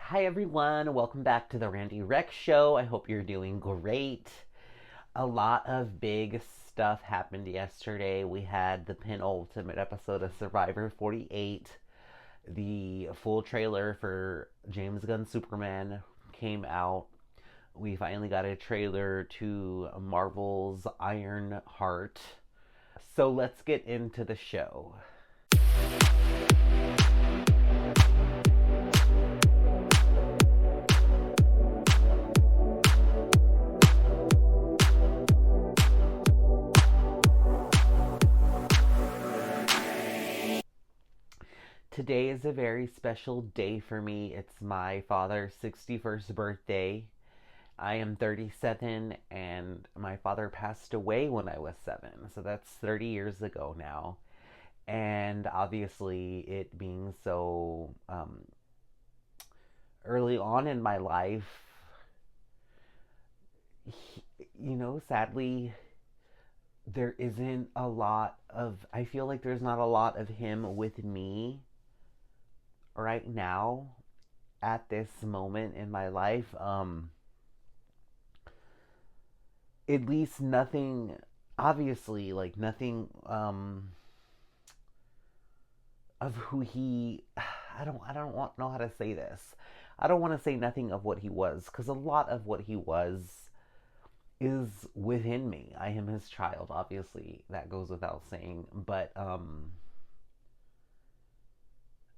Hi everyone, welcome back to the Randy Rex Show. I hope you're doing great. A lot of big stuff happened yesterday. We had the penultimate episode of Survivor 48. The full trailer for James Gunn's Superman came out. We finally got a trailer to Marvel's Iron Heart. So let's get into the show. Today is a very special day for me. It's my father's 61st birthday. I am 37 and my father passed away when I was 7. So that's 30 years ago now. And obviously, it being so early on in my life, sadly, there isn't a lot of, I feel like there's not a lot of him with me right now at this moment in my life. At least nothing, obviously, like nothing of who he, I don't know how to say this. I don't want to say nothing of what he was, because a lot of what he was is within me. I am his child, obviously, that goes without saying, but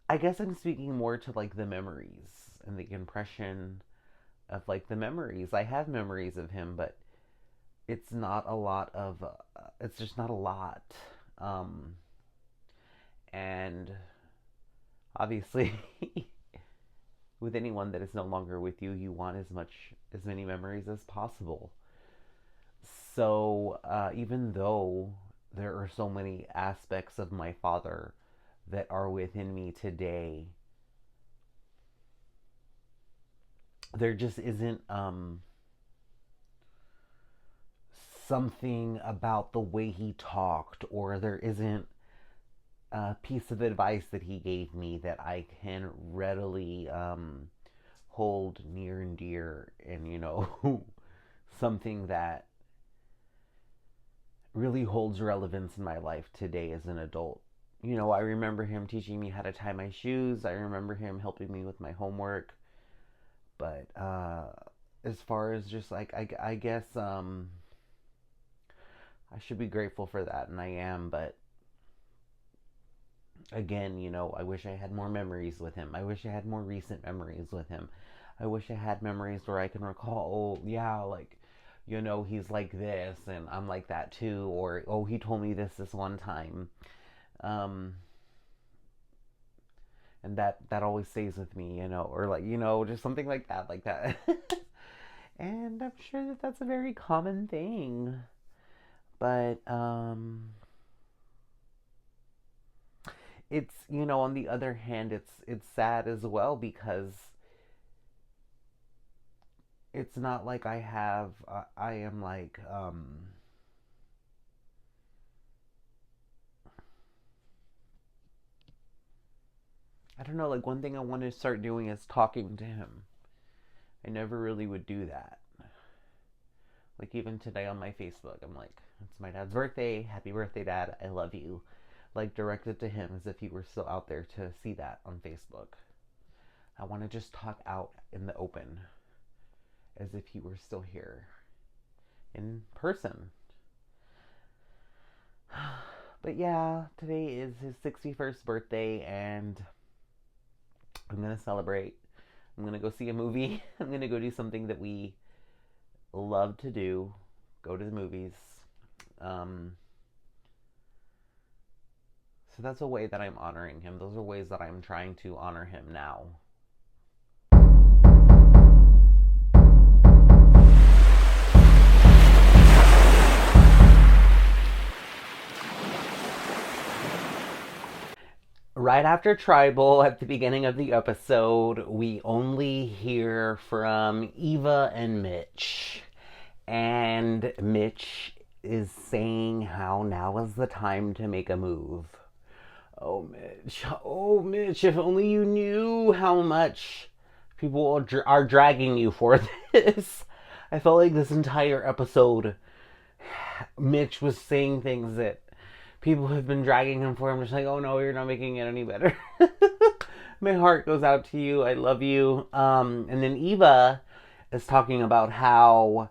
I guess I'm speaking more to like the memories and the impression of like the memories. I have memories of him, but it's not a lot of it's just not a lot. um and obviously, with anyone that is no longer with you, you want as many memories as possible. So even though there are so many aspects of my father that are within me today, there just isn't something about the way he talked, or there isn't a piece of advice that he gave me that I can readily hold near and dear, and something that really holds relevance in my life today as an adult. I remember him teaching me how to tie my shoes. I remember him helping me with my homework. But as far as just like, I guess I should be grateful for that, and I am. But again, I wish I had more memories with him. I wish I had more recent memories with him. I wish I had memories where I can recall, oh, yeah, like, he's like this, and I'm like that too. Or, oh, he told me this one time. Um, and that always stays with me, or like, just something like that, like that. And I'm sure that that's a very common thing. But, it's, on the other hand, it's sad as well, because it's not like I am like I don't know, like one thing I want to start doing is talking to him. I never really would do that. Like even today on my Facebook, I'm like, it's my dad's birthday. Happy birthday, Dad. I love you. Like directed to him, as if he were still out there to see that on Facebook. I want to just talk out in the open, as if he were still here in person. But yeah, today is his 61st birthday, and I'm going to celebrate. I'm going to go see a movie. I'm going to go do something that we love to do, go to the movies. Um, so that's a way that I'm honoring him. Those are ways that I'm trying to honor him now. Right after Tribal, at the beginning of the episode, we only hear from Eva and Mitch. And Mitch is saying how now is the time to make a move. Oh, Mitch. Oh, Mitch, if only you knew how much People are dragging you for this. I felt like this entire episode, Mitch was saying things that people have been dragging him for. I'm just like, oh no, you're not making it any better. My heart goes out to you. I love you. And then Eva is talking about how,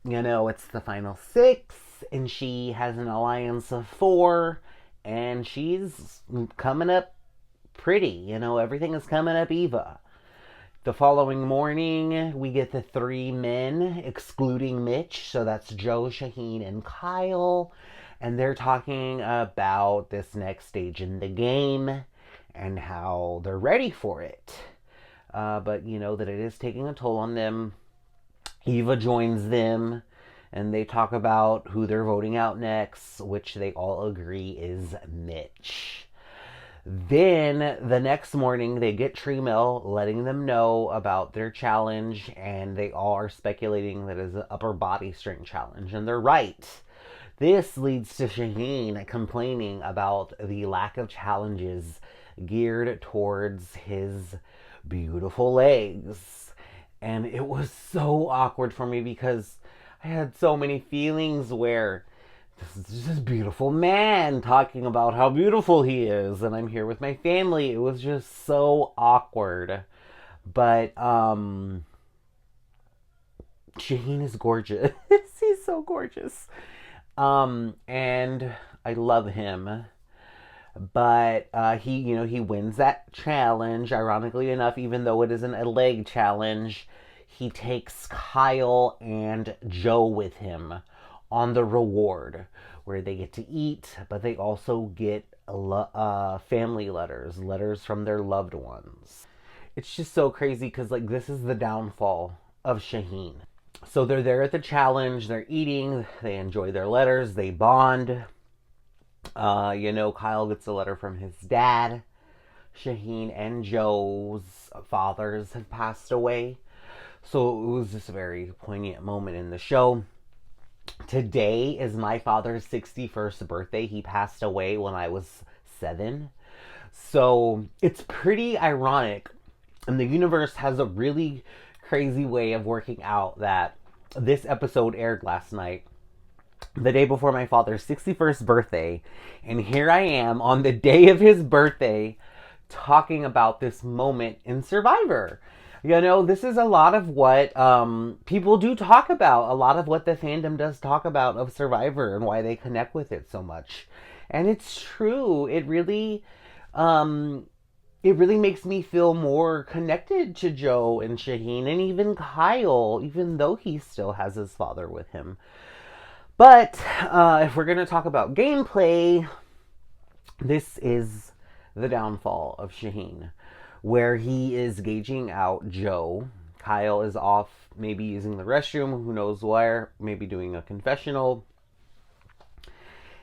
it's the final six, and she has an alliance of four, and she's coming up pretty. Everything is coming up Eva. The following morning, we get the three men, excluding Mitch. So that's Joe, Shaheen, and Kyle. And they're talking about this next stage in the game and how they're ready for it. But that it is taking a toll on them. Eva joins them, and they talk about who they're voting out next, which they all agree is Mitch. Then the next morning, they get tree mail letting them know about their challenge, and they all are speculating that it's an upper body strength challenge, and they're right. This leads to Shaheen complaining about the lack of challenges geared towards his beautiful legs. And it was so awkward for me because I had so many feelings where this is this beautiful man talking about how beautiful he is, and I'm here with my family. It was just so awkward. But Shaheen is gorgeous. He's so gorgeous. And I love him. But he wins that challenge. Ironically enough, even though it isn't a leg challenge, he takes Kyle and Joe with him on the reward, where they get to eat, but they also get family letters from their loved ones. It's just so crazy because this is the downfall of Shaheen. So they're there at the challenge, they're eating, they enjoy their letters, they bond. Kyle gets a letter from his dad. Shaheen and Joe's fathers have passed away. So it was just a very poignant moment in the show. Today is my father's 61st birthday. He passed away when I was 7. So it's pretty ironic. And the universe has a really crazy way of working out that this episode aired last night, the day before my father's 61st birthday. And here I am on the day of his birthday talking about this moment in Survivor. This is a lot of what people do talk about, a lot of what the fandom does talk about of Survivor and why they connect with it so much. And it's true. It really makes me feel more connected to Joe and Shaheen and even Kyle, even though he still has his father with him. But if we're going to talk about gameplay, this is the downfall of Shaheen, where he is gauging out Joe. Kyle is off, maybe using the restroom, who knows where, maybe doing a confessional.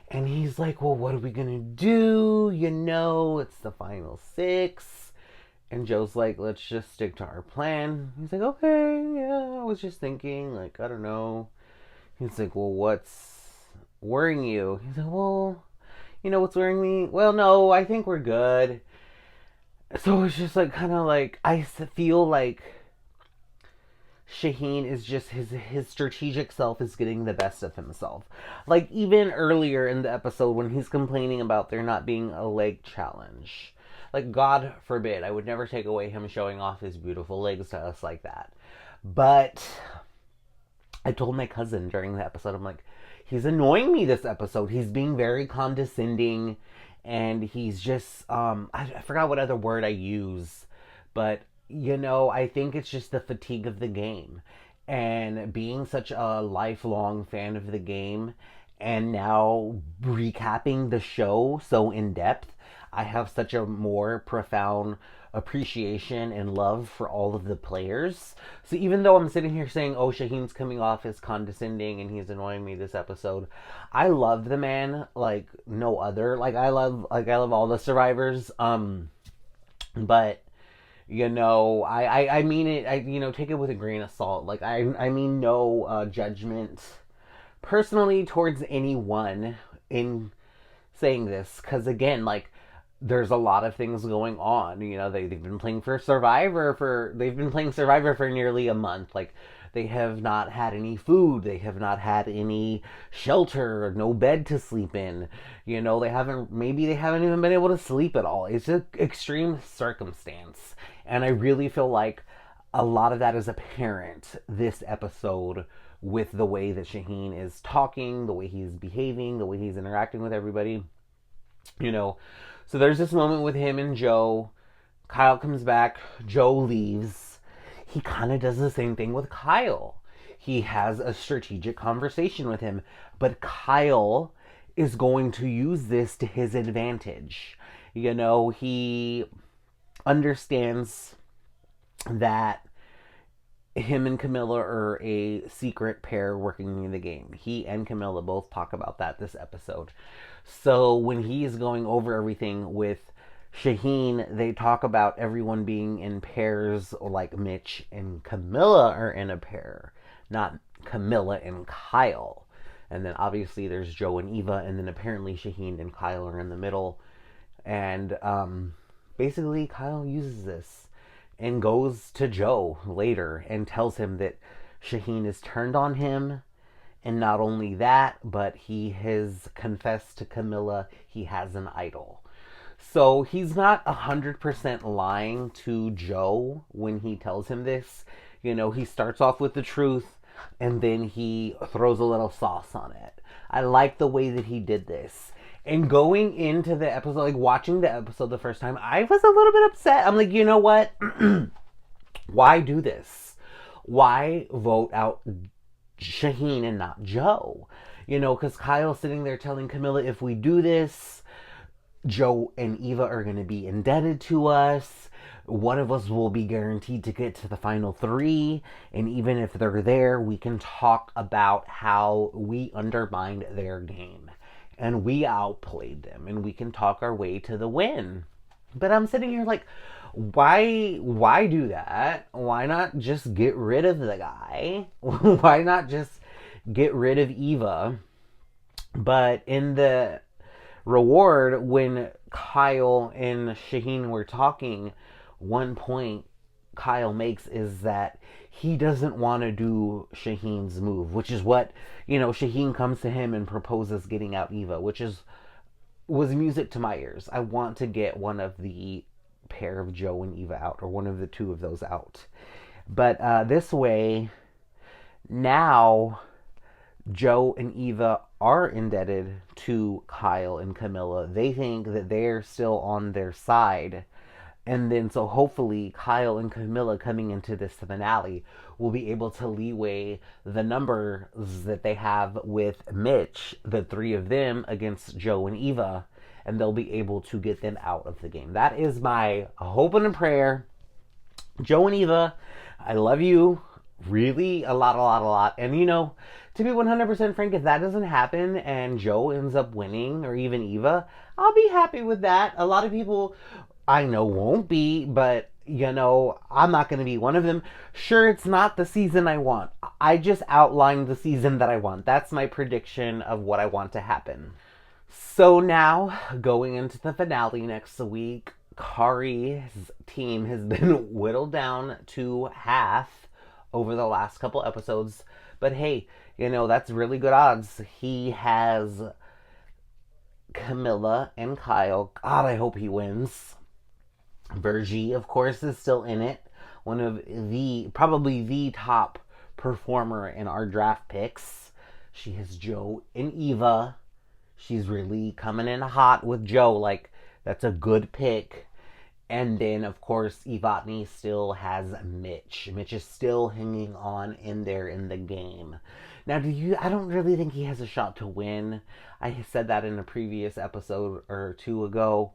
And he's like, well, what are we going to do? It's the final 6. And Joe's like, let's just stick to our plan. He's like, okay, yeah, I was just thinking, I don't know. He's like, well, what's worrying you? He's like, well, what's worrying me? Well, no, I think we're good. So it's just I feel like Shaheen is just his strategic self is getting the best of himself. Even earlier in the episode when he's complaining about there not being a leg challenge. God forbid, I would never take away him showing off his beautiful legs to us like that. But I told my cousin during the episode, I'm like, he's annoying me this episode. He's being very condescending. And he's just, I forgot what other word I use, but, I think it's just the fatigue of the game. And being such a lifelong fan of the game, and now recapping the show so in depth, I have such a more profound appreciation and love for all of the players. So even though I'm sitting here saying, oh, Shaheen's coming off as condescending and he's annoying me this episode, I love the man like no other. I love all the survivors. But I mean it. Take it with a grain of salt. I mean no judgment personally towards anyone in saying this, because again, there's a lot of things going on. You know, they've been playing Survivor for nearly a month. Like, they have not had any food, they have not had any shelter, no bed to sleep in. You know, they haven't even been able to sleep at all. It's an extreme circumstance. And I really feel like a lot of that is apparent this episode with the way that Shaheen is talking, the way he's behaving, the way he's interacting with everybody. You know, so there's this moment with him and Joe. Kyle comes back, Joe leaves. He kind of does the same thing with Kyle. He has a strategic conversation with him, but Kyle is going to use this to his advantage. You know, he understands that him and Camilla are a secret pair working in the game. He and Camilla both talk about that this episode. So when he's going over everything with Shaheen, they talk about everyone being in pairs, like Mitch and Camilla are in a pair, not Camilla and Kyle. And then obviously there's Joe and Eva, and then apparently Shaheen and Kyle are in the middle. And basically Kyle uses this and goes to Joe later and tells him that Shaheen is turned on him. And not only that, but he has confessed to Camilla he has an idol. So he's not 100% lying to Joe when he tells him this. You know, he starts off with the truth and then he throws a little sauce on it. I like the way that he did this. And going into the episode, like watching the episode the first time, I was a little bit upset. I'm like, you know what? Why do this? Why vote out Shaheen and not Joe? You know, because Kyle's sitting there telling Camilla, if we do this, Joe and Eva are going to be indebted to us. One of us will be guaranteed to get to the final three. And even if they're there, we can talk about how we undermined their game and we outplayed them, and we can talk our way to the win. But I'm sitting here like, why do that? Why not just get rid of the guy? Why not just get rid of Eva? But in the reward, when Kyle and Shaheen were talking, one point Kyle makes is that he doesn't want to do Shaheen's move, which is what, you know, Shaheen comes to him and proposes getting out Eva, which was music to my ears. I want to get one of the pair of Joe and Eva out, or one of the two of those out. But this way, now Joe and Eva are indebted to Kyle and Camilla. They think that they're still on their side. And then so hopefully Kyle and Camilla coming into this finale will be able to leeway the numbers that they have with Mitch, the three of them against Joe and Eva, and they'll be able to get them out of the game. That is my hope and a prayer. Joe and Eva, I love you really a lot. And you know, to be 100% frank, if that doesn't happen and Joe ends up winning, or even Eva, I'll be happy with that. A lot of people I know won't be, but you know, I'm not going to be one of them. Sure, it's not the season I want. I just outlined the season that I want. That's my prediction of what I want to happen. So now, going into the finale next week, Kari's team has been whittled down to half over the last couple episodes. But hey, you know, that's really good odds. He has Camilla and Kyle. God, I hope he wins. Virgie, of course, is still in it. One of probably the top performer in our draft picks. She has Joe and Eva. She's really coming in hot with Joe. Like, that's a good pick. And then, of course, Evotny still has Mitch. Mitch is still hanging on in there in the game. Now, I don't really think he has a shot to win. I said that in a previous episode or two ago.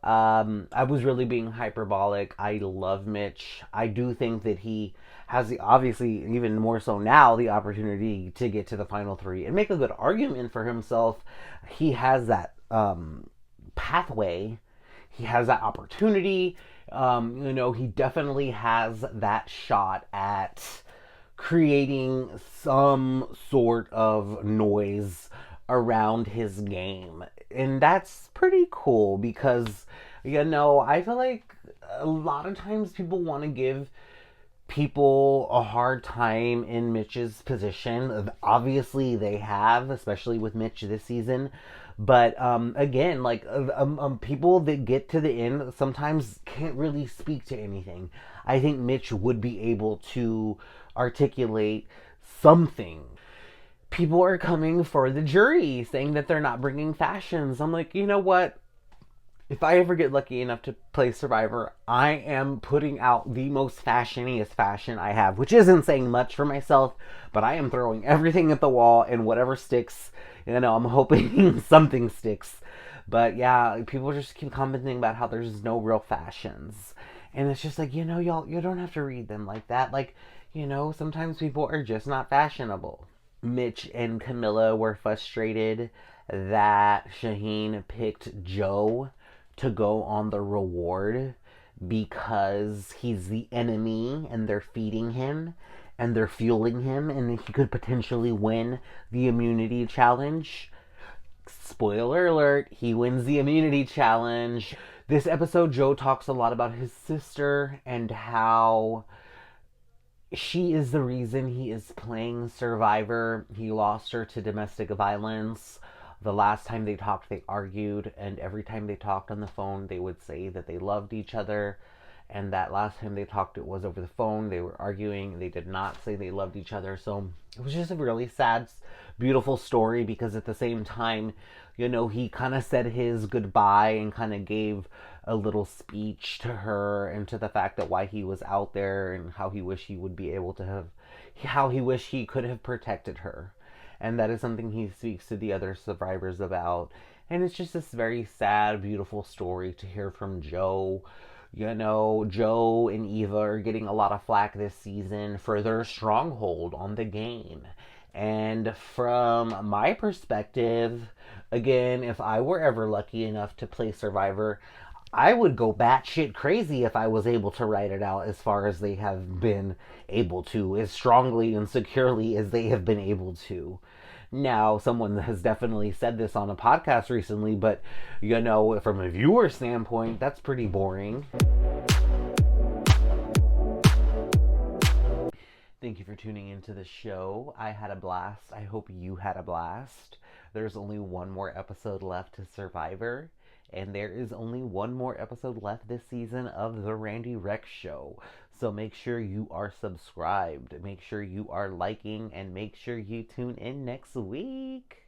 I was really being hyperbolic. I love Mitch. I do think that he has obviously, even more so now, the opportunity to get to the final three and make a good argument for himself. He has that pathway. He has that opportunity. You know, he definitely has that shot at creating some sort of noise around his game. And that's pretty cool because, I feel like a lot of times people want to give people a hard time in Mitch's position. Obviously, they have, especially with Mitch this season. But again, like people that get to the end sometimes can't really speak to anything. I think Mitch would be able to articulate something. People are coming for the jury, saying that they're not bringing fashions. I'm like, you know what? If I ever get lucky enough to play Survivor, I am putting out the most fashioniest fashion I have, which isn't saying much for myself, but I am throwing everything at the wall and whatever sticks, I'm hoping something sticks. But yeah, people just keep commenting about how there's no real fashions. And it's just like, y'all, you don't have to read them like that. Like, sometimes people are just not fashionable. Mitch and Camilla were frustrated that Shaheen picked Joe to go on the reward because he's the enemy and they're feeding him and they're fueling him and he could potentially win the immunity challenge. Spoiler alert, he wins the immunity challenge. This episode, Joe talks a lot about his sister and how she is the reason he is playing Survivor. He lost her to domestic violence. The last time they talked, they argued, and every time they talked on the phone, they would say that they loved each other. And that last time they talked, it was over the phone. They were arguing. They did not say they loved each other. So it was just a really sad, beautiful story because at the same time, he kind of said his goodbye and kind of gave a little speech to her and to the fact that why he was out there and how he wished he would be able to have, how he wished he could have protected her. And that is something he speaks to the other survivors about. And it's just this very sad, beautiful story to hear from Joe. Joe and Eva are getting a lot of flack this season for their stronghold on the game. And from my perspective, again, if I were ever lucky enough to play Survivor, I would go batshit crazy if I was able to write it out as far as they have been able to, as strongly and securely as they have been able to. Now, someone has definitely said this on a podcast recently, but from a viewer standpoint, that's pretty boring. Thank you for tuning into the show. I had a blast. I hope you had a blast. There's only one more episode left to Survivor. And there is only one more episode left this season of The Randy Rex Show. So make sure you are subscribed. Make sure you are liking. And make sure you tune in next week.